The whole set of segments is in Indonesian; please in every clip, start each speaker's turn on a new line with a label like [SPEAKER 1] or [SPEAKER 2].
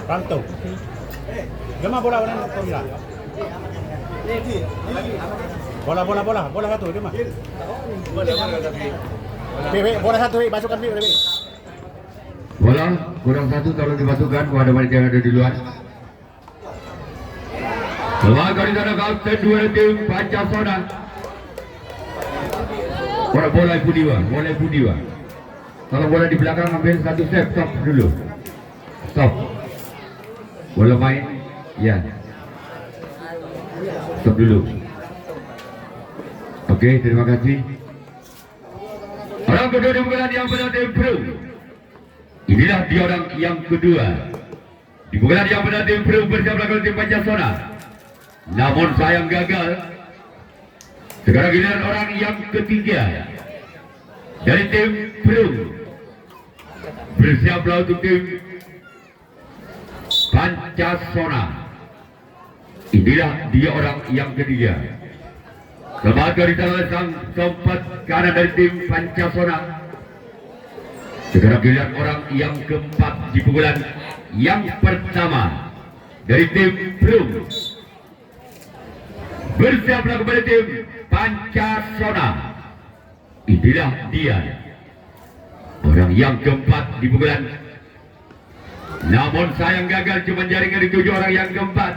[SPEAKER 1] Rantau. Gimana bola bola? Bola satu dia mah. Bola satu, masukkan Pi.
[SPEAKER 2] Bola kurang satu tolong dimasukkan kepada wanita yang ada di luar. Sebagai di sana kapten dua tim Pancasona. Bola Budiwa. Kalau bola di belakang ambil satu step, stop dulu. Stop. Bola main, ya. Stop dulu. Oke, terima kasih. Orang kedua dibukulan yang berada di Pro. Inilah dia orang yang kedua. Dibukulan yang berada di Pro bersama lawan tim Pancasona. Namun sayang gagal. Sekarang giliran orang yang ketiga dari tim Pro. Bersiaplah untuk tim Pancasona. Inilah dia orang yang ketiga. Sebagai di tangan sang sempat kanan dari tim Pancasona. Sekarang giliran orang yang keempat di pukulan yang pertama dari tim Pro. Bersiaplah kepada tim Pancasona. Inilah dia orang yang keempat di pukulan. Namun sayang gagal, cuma jaringan dituju orang yang keempat.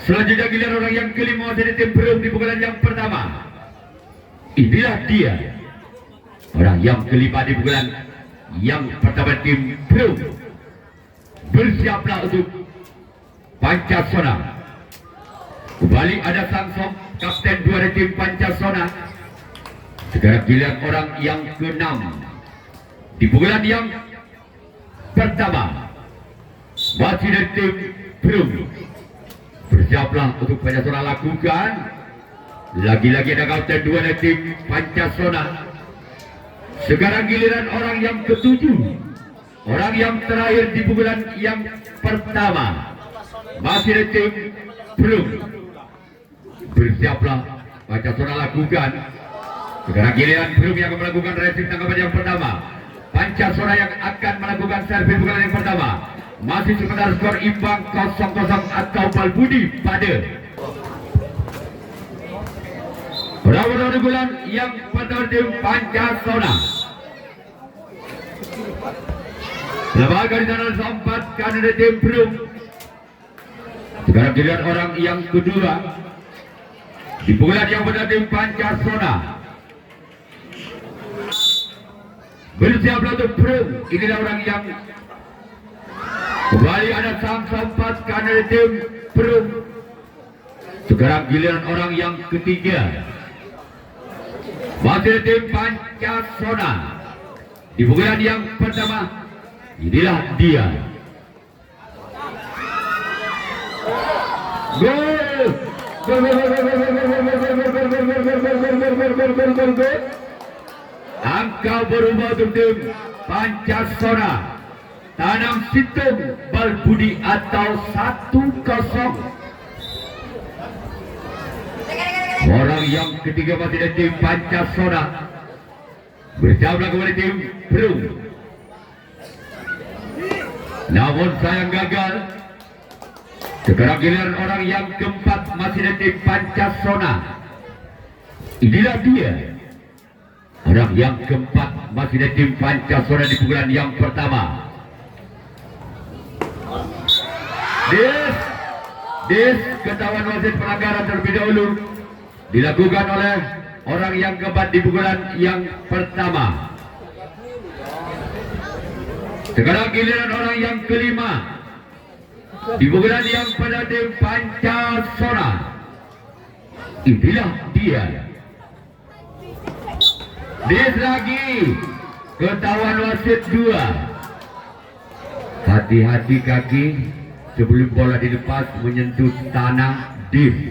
[SPEAKER 2] Selanjutnya giliran orang yang kelima dari tim Pro di pukulan yang pertama. Inilah dia orang yang kelima di pukulan yang pertama tim Pro. Bersiaplah untuk Pancasona. Kembali ada sang kapten dua dari tim Pancasona. Sekarang giliran orang yang keenam di pukulan yang pertama. Masih dari tim Pro. Bersiaplah untuk Pancasona lakukan. Lagi-lagi ada kapten dua dari tim Pancasona. Sekarang giliran orang yang ketujuh. Orang yang terakhir di pukulan yang pertama. Masih dari tim Pro. Bersiaplah Pancasona lakukan. Sekarang giliran Pro yang melakukan racing tanggapan yang pertama. Pancasona yang akan melakukan servis pukulan yang pertama. Masih sebentar skor imbang 0-0 atau Balbudi pada berapa bulan yang pertama tim Pancasona. Sebagai di sana sempat kanan dari tim Pro. Sekarang dilihat orang yang kedua di pukulan yang pertama tim Pancasona. Bersiaplah untuk Pro. Inilah orang yang kembali ada sang sempat kanan dari tim Pro. Sekarang giliran orang yang ketiga. Masih tim Pancasona. Di pukulan yang pertama. Inilah dia. Gol. Angka berubah untuk tim Pancasona. Tanam Situng Balbudi atau 1-0. Orang yang ketiga masih dari tim Pancasona. Bersama kepada tim Pro. Namun sayang gagal. Sekarang giliran orang yang keempat masih dari tim Pancasona. Inilah dia. Orang yang keempat masih dari tim Pancasona di pukulan yang pertama. Des ketahuan wasit pelanggaran terlebih dahulu dilakukan oleh orang yang keempat di pukulan yang pertama. Sekarang giliran orang yang kelima di pukulan yang pada tim Pancasona. Inilah dia. Des lagi ketahuan wasit 2. Hati-hati kaki sebelum bola dilepas menyentuh tanah. Dis.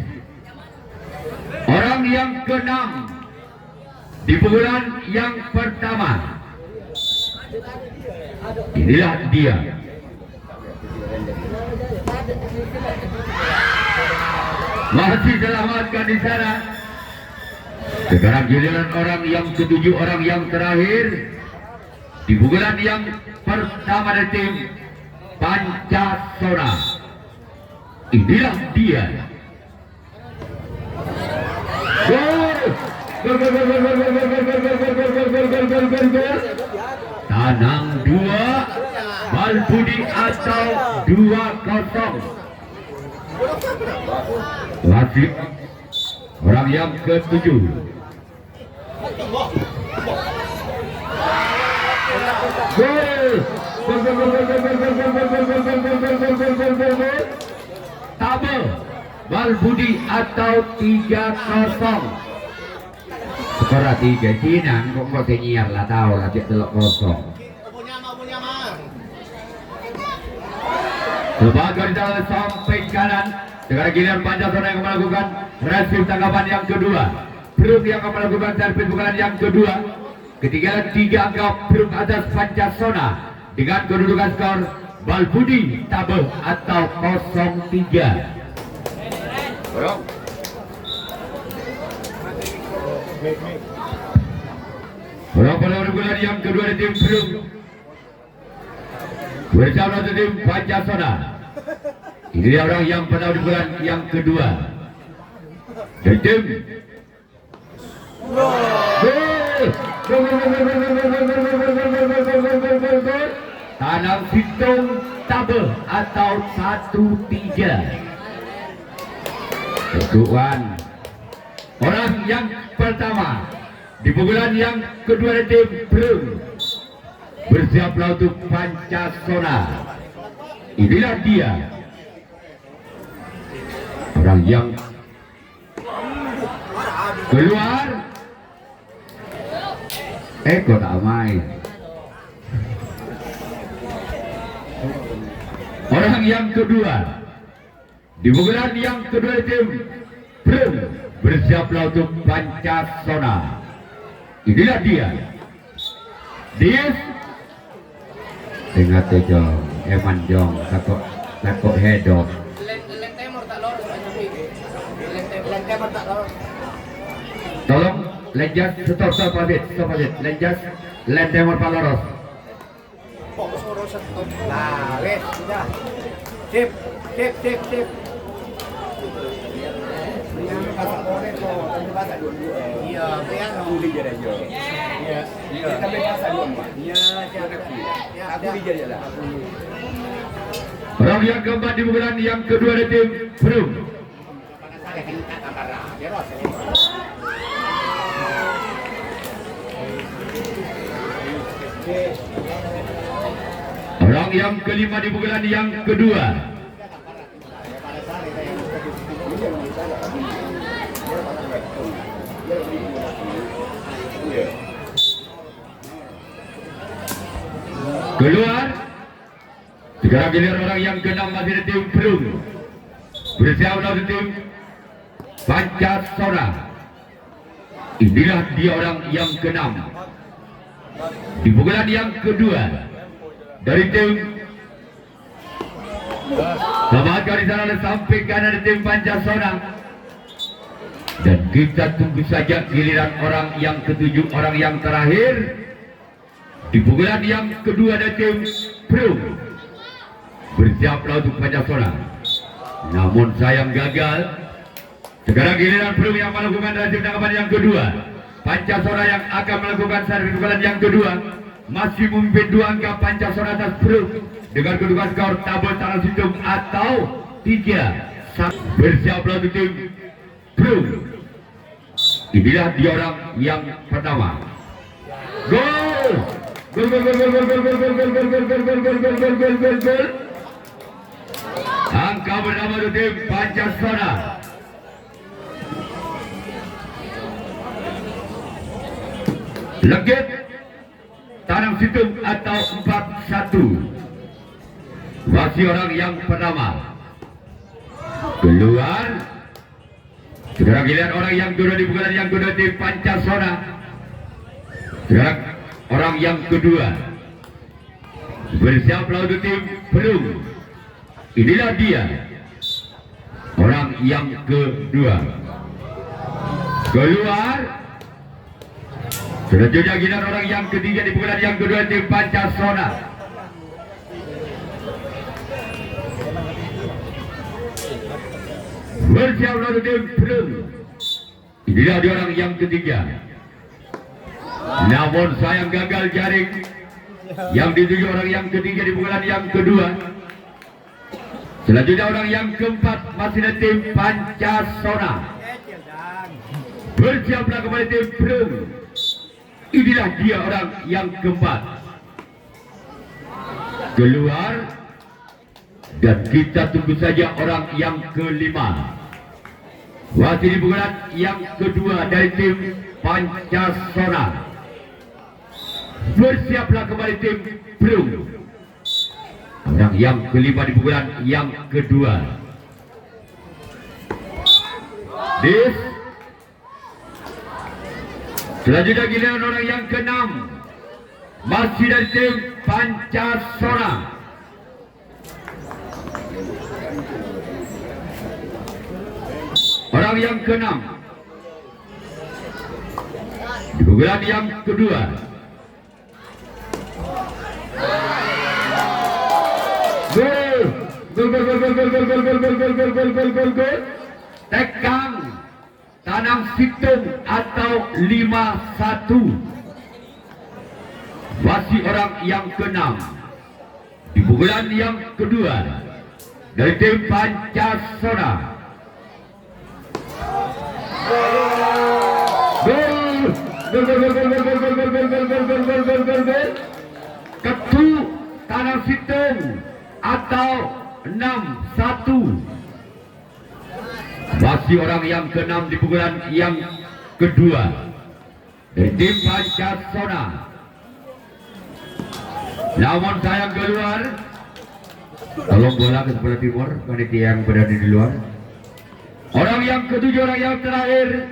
[SPEAKER 2] Orang yang keenam di pukulan yang pertama. Inilah dia. Masih selamatkan di sana. Sekarang giliran orang yang ketujuh, orang yang terakhir di pukulan yang pertama dari tim Pancasona. Inilah dia. Gol. Tanang 2, Balbudi atau 2-0. Wasit orang yang ke-7. Tabe Balbudi atau 3-0. Skora 3 Cina kok mau nyiar lah tahu lah cek telok kosong. Sebagai jalan sampai kanan. Sekarang giliran Pancasona yang melakukan respon tanggapan yang kedua. Belum yang akan melakukan servis pukulan yang kedua. Ketinggalan 3 angka belum atas Pancasona dengan kedudukan skor Balbudi Tabe atau 0-3. Orang bulan yang kedua di tim belum bersama tim Pancasona. Ini dia orang yang pada di bulan yang kedua. Dan tim Tanang Situng Tabe atau 1-3. Keduaan orang yang pertama di pukulan yang kedua tim belum bersiaplah untuk Pancasona. Inilah dia orang yang keluar. Kok tak main. Orang yang kedua di pukulan yang kedua tim belum bersiaplah untuk Pancasona. Inilah dia. Dis tengah tejong Eman Jong takut hedok. Tolong lenjas stop lenjas lentemor paloros.
[SPEAKER 3] Nah, les sudah. Sip. Iya, bayang dong. Iya. Kita bahasa dulu, Pak. Iya, aku dijadi lah.
[SPEAKER 2] Orang yang keempat di pukulan yang kedua dari tim Perum. Orang yang kelima di pukulan yang kedua. Keluar. Sekarang giliran orang yang keenam masih di tim Perum. Bersiap di tim Pancasona. Inilah dia orang yang keenam di pukulan yang kedua dari tim Selamat kali sana sampai kanan di tim Pancasona. Dan kita tunggu saja giliran orang yang ketujuh, orang yang terakhir di pukulan yang kedua dari tim Perum. Bersiaplah untuk Pancasona. Namun sayang gagal. Sekarang giliran Perum yang melakukan hasil tanggapan yang kedua. Pancasona yang akan melakukan servis pukulan yang kedua. Masih memimpin 2 angka Pancasona atas Perum dengan kedudukan skor tabel Tanang Situng atau 3-1. Bersiaplah untuk tim Perum. Inilah dia orang yang pertama. Gol! Gol! Angka bernama tim Pancasona. Legit Tanang Situng atau 4-1. Masih orang yang pertama. Keluar. Sekarang giliran orang yang kedua di pukulan yang kedua tim Pancasona. Sekarang orang yang kedua. Bersiaplah untuk tim Perum. Inilah dia orang yang kedua. Keluar. Selanjutnya giliran orang yang ketiga di pukulan yang kedua tim Pancasona. Bersiap lawan tim Perung. Inilah dia orang yang ketiga. Namun sayang gagal jaring. Yang dituju orang yang ketiga di pukulan yang kedua. Selanjutnya orang yang keempat masih dari tim Pancasona. Bersiaplah kembali tim Perung. Inilah dia orang yang keempat. Keluar. Dan kita tunggu saja orang yang kelima. Masih di pukulan yang kedua dari tim Pancasona. Bersiaplah kembali tim Perung. Orang yang kelima di pukulan yang kedua. Dis. Selanjutnya giliran orang yang keenam. Masih dari tim Pancasona. Orang yang keenam di pukulan yang kedua. Gol. Tekang tanam situng atau 5-1. Masih orang yang keenam di pukulan yang kedua dari tim Pancasona. Gol. Ketu tanam situng atau 6-1. Masih orang yang keenam di pukulan yang kedua dari tim Pancasona. Namun sayang keluar. Tolong bola ke sebelah timur, panitia yang berada di luar. Orang yang ketujuh, orang yang terakhir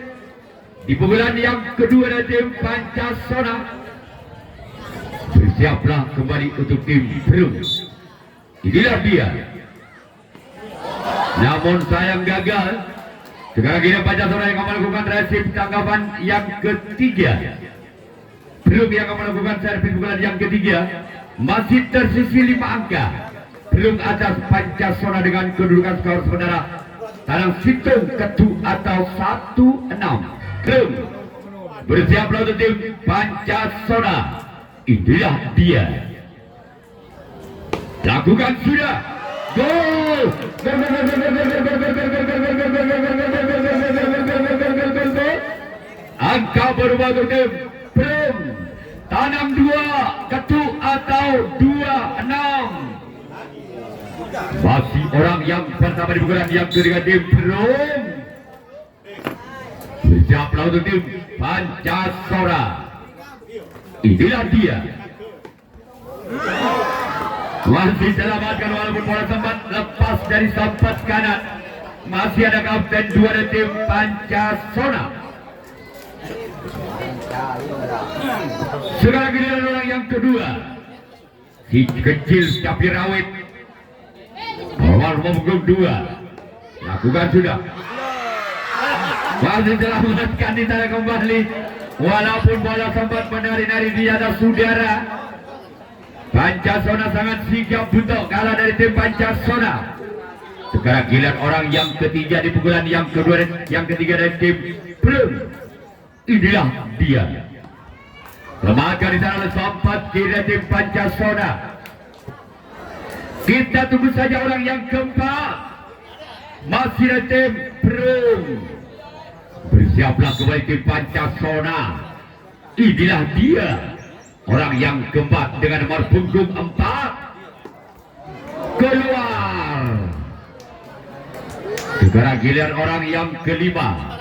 [SPEAKER 2] di pukulan yang kedua dari tim Pancasona. Bersiaplah kembali untuk tim Perung. Inilah dia. Namun sayang gagal. Sekarang ini Pancasona yang akan melakukan resip tanggapan yang ketiga. Perung yang akan melakukan servis pukulan yang ketiga. Masih tersisi 5 angka. Perung atas Pancasona dengan kedudukan skor sementara tanam situng ketu atau 1-6. Perung bersiaplah untuk tim Pancasona. Inilah dia. Lakukan sudah. Gol. Angka berubah untuk tim Perung. Tanam 2 ketu atau 2-6. Masih orang yang pertama di pukulan yang ketiga tim Perung. Bersiaplah untuk tim Pancasona. Inilah dia. Masih selamatkan walaupun bola sempat lepas dari sampat kanan. Masih ada kapten 2 dari tim Pancasona. Sekarang giliran orang yang kedua. Si kecil tapi rawit. Awal memukul 2. Lakukan sudah. Masih selamatkan di sana kembali. Walaupun bola sempat menari-nari di atas udara. Pancasona sangat sigap untuk kalah dari tim Pancasona. Sekarang giliran orang yang ketiga di pukulan yang kedua dan yang ketiga dari tim Perung. Inilah dia. Lemahkan di sana oleh sempat kiri tim Pancasona. Kita tunggu saja orang yang keempat. Masih dari tim Perung. Bersiaplah kembali tim Pancasona. Inilah dia. Orang yang keempat dengan nomor punggung 4. Keluar. Sekarang giliran orang yang kelima.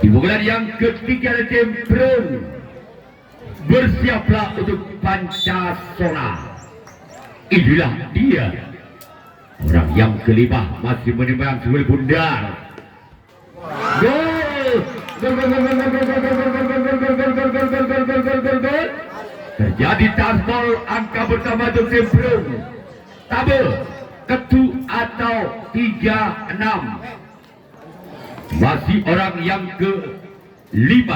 [SPEAKER 2] Di pukulan yang ketiga dari tim Perung. Bersiaplah untuk Pancasona. Inilah dia. Orang yang kelima masih menimbang sebuah bundar. Gol. Terjadi taspol angka pertama untuk tim Perung. Tabel ketu atau 36. Masih orang yang ke-5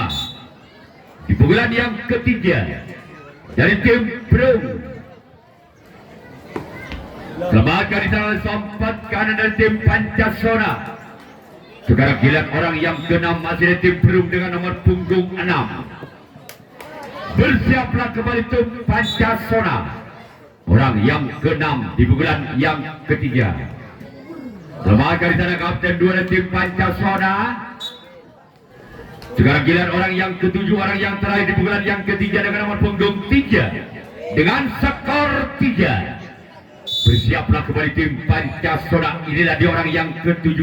[SPEAKER 2] di pukulan yang ketiga dari tim Perung. Lemahkan di sana sempat kanan dari tim Pancasona. Sekarang giliran orang yang ke-6 masih ada tim Perum dengan nomor punggung 6. Bersiaplah kembali tim Pancasona. Orang yang ke-6 di pukulan yang ketiga. Lemahkan di sana kapten 2 dari tim Pancasona. Sekarang giliran orang yang ke-7, orang yang terakhir di pukulan yang ketiga dengan nomor punggung 3 dengan skor 3. Bersiaplah kembali tim Pancasona. Inilah dia orang yang ke-7.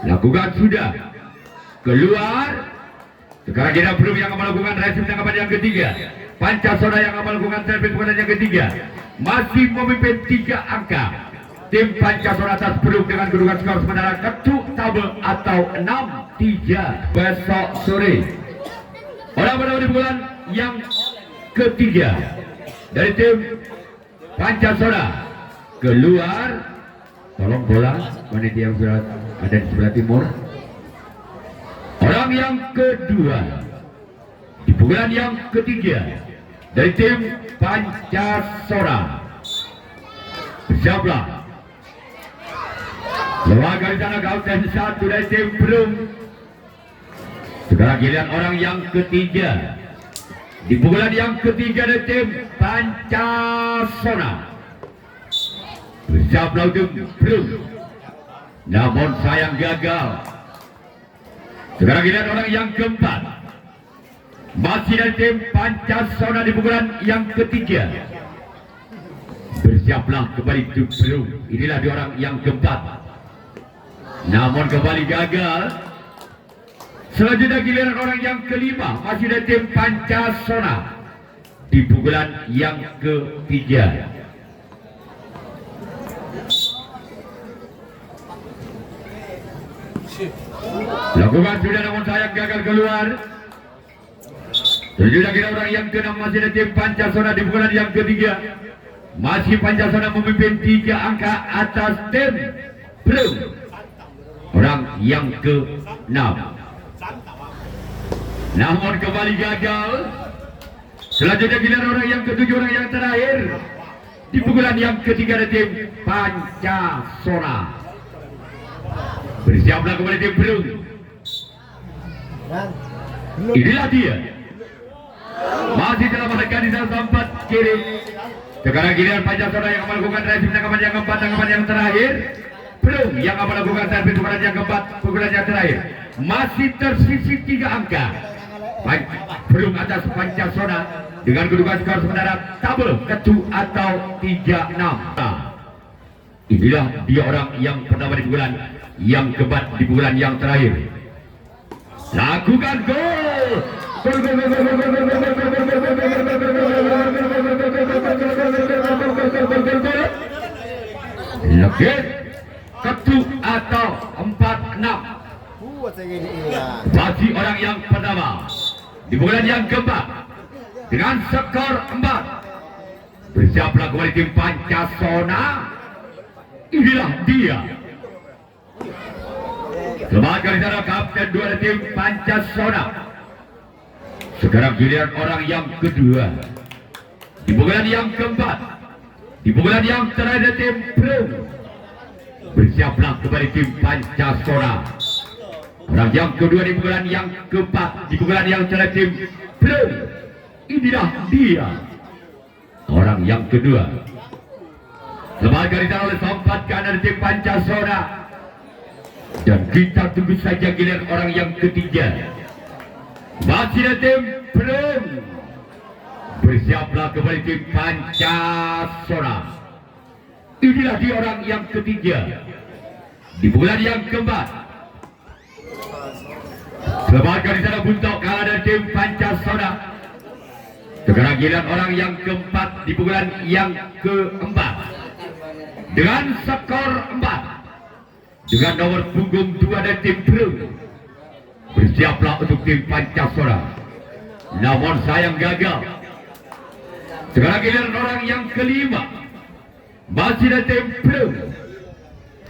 [SPEAKER 2] Lakukan sudah. Keluar. Sekarang kita belum yang akan melakukan resim tangkapan yang ketiga. Pancasona yang akan melakukan servis pukulan yang ketiga. Masih memimpin 3 angka. Tim Pancasona atas Perum dengan kedudukan skor sementara ketuk tabel atau 6-3 besok sore. Orang berada di pukulan yang ketiga dari tim Pancasona. Keluar. Tolong bola panitia yang sudah ada di sebelah timur. Orang yang kedua di pukulan yang ketiga dari tim Pancasona. Bersiaplah. Lewat dari sana kapten 1 dari tim Perum. Sekarang giliran orang yang ketiga di pukulan yang ketiga dari tim Pancasona. Bersiaplah untuk Perum. Namun sayang gagal. Sekarang giliran orang yang keempat. Masih dari tim Pancasona di pukulan yang ketiga. Bersiaplah kembali untuk Perum. Inilah dia orang yang keempat. Namun kembali gagal. Selanjutnya giliran orang yang kelima. Masih dari tim Pancasona di pukulan yang ketiga. Lakukan sudah namun sayang gagal keluar. Selanjutnya kita orang yang ke-6 masih ada tim Pancasona di pukulan yang ketiga. Masih Pancasona memimpin 3 angka atas tim Perum. Orang yang ke-6. Namun kembali gagal. Selanjutnya giliran orang yang ke-7, orang yang terakhir di pukulan yang ketiga dari tim Pancasona. Bersiaplah kembali tim Perum. Inilah dia. Masih dalam mereka di dalam tempat kiri. Sekarang giliran Pancasona yang akan melakukan resim tangkapan yang keempat, tangkapan yang terakhir. Perum yang akan melakukan servis pukulan yang keempat, pukulan yang terakhir. Masih tersisi 3 angka. Perum atas Pancasona dengan kedudukan skor sementara tabel ketu atau 3-6. Inilah dia orang yang pertama di pukulan yang keempat di pukulan yang terakhir. Lakukan gol. Legit ketu atau 4-6 bagi orang yang pertama di pukulan yang keempat dengan skor 4. Bersiaplah kembali tim Pancasona. Inilah dia. Selamat kali sana kapten 2 dari tim Pancasona. Sekarang giliran orang yang kedua di pukulan yang keempat, di pukulan yang terakhir dari tim Perum. Bersiaplah kembali tim Pancasona. Orang yang kedua di pukulan yang keempat, di pukulan yang terakhir tim Perum. Inilah dia. Orang yang kedua. Selamat kali sana oleh sompat kanan tim Pancasona. Dan kita tunggu saja giliran orang yang ketiga. Masih ada tim Perum. Bersiaplah kembali tim Pancasona. Inilah dia orang yang ketiga di bulan yang keempat. Selamatkan di sana buntok kalah dari tim Pancasona. Sekarang giliran orang yang keempat di bulan yang keempat dengan skor 4 dengan nomor punggung 2 dari tim Perum. Bersiaplah untuk tim Pancasona. Namun sayang gagal. Sekarang giliran orang yang kelima. Masih ada tim Perum.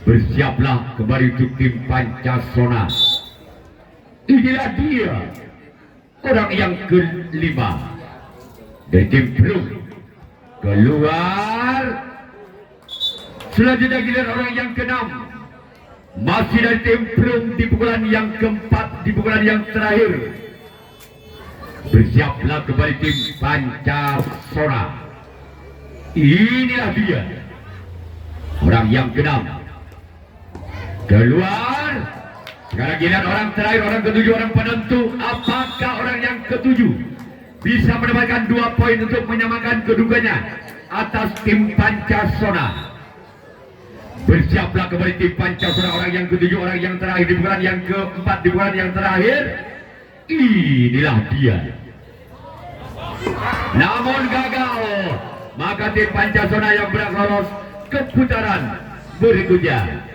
[SPEAKER 2] Bersiaplah kembali untuk tim Pancasona. Inilah dia. Orang yang kelima dari tim Perum. Keluar. Selanjutnya giliran orang yang keenam. Masih dari tim Plum di pukulan yang keempat, di pukulan yang terakhir. Bersiaplah kembali tim Pancasona. Inilah dia orang yang keenam. Keluar. Sekarang giliran orang terakhir, orang ketujuh, orang penentu. Apakah orang yang ketujuh bisa mendapatkan 2 poin untuk menyamakan kedudukannya atas tim Pancasona? Bersiaplah kembali tim Pancasona, orang yang ketujuh, orang yang terakhir di pukulan yang keempat, di pukulan yang terakhir. Inilah dia. Namun gagal, maka tim Pancasona yang berhak lolos ke putaran berikutnya.